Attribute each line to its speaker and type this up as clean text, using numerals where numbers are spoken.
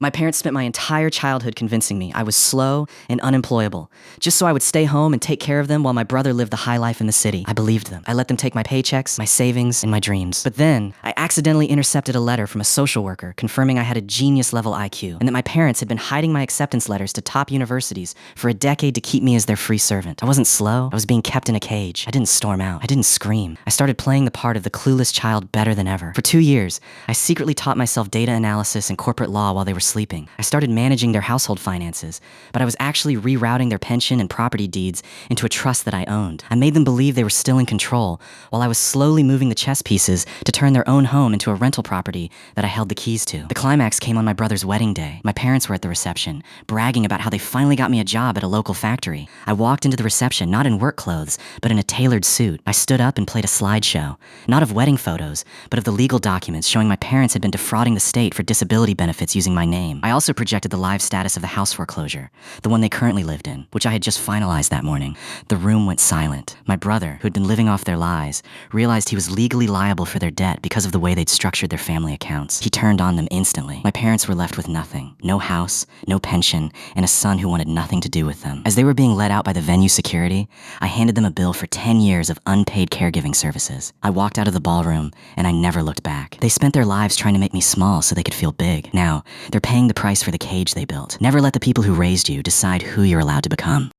Speaker 1: My parents spent my entire childhood convincing me I was slow and unemployable, just so I would stay home and take care of them while my brother lived the high life in the city. I believed them. I let them take my paychecks, my savings, and my dreams. But then, I accidentally intercepted a letter from a social worker confirming I had a genius-level IQ, and that my parents had been hiding my acceptance letters to top universities for a decade to keep me as their free servant. I wasn't slow. I was being kept in a cage. I didn't storm out. I didn't scream. I started playing the part of the clueless child better than ever. For 2 years, I secretly taught myself data analysis and corporate law while they were sleeping. I started managing their household finances, but I was actually rerouting their pension and property deeds into a trust that I owned. I made them believe they were still in control, while I was slowly moving the chess pieces to turn their own home into a rental property that I held the keys to. The climax came on my brother's wedding day. My parents were at the reception, bragging about how they finally got me a job at a local factory. I walked into the reception not in work clothes, but in a tailored suit. I stood up and played a slideshow, not of wedding photos, but of the legal documents showing my parents had been defrauding the state for disability benefits using my name. I also projected the live status of the house foreclosure, the one they currently lived in, which I had just finalized that morning. The room went silent. My brother, who had been living off their lies, realized he was legally liable for their debt because of the way they'd structured their family accounts. He turned on them instantly. My parents were left with nothing. No house, no pension, and a son who wanted nothing to do with them. As they were being let out by the venue security, I handed them a bill for 10 years of unpaid caregiving services. I walked out of the ballroom, and I never looked back. They spent their lives trying to make me small so they could feel big. Now, they're paying the price for the cage they built. Never let the people who raised you decide who you're allowed to become.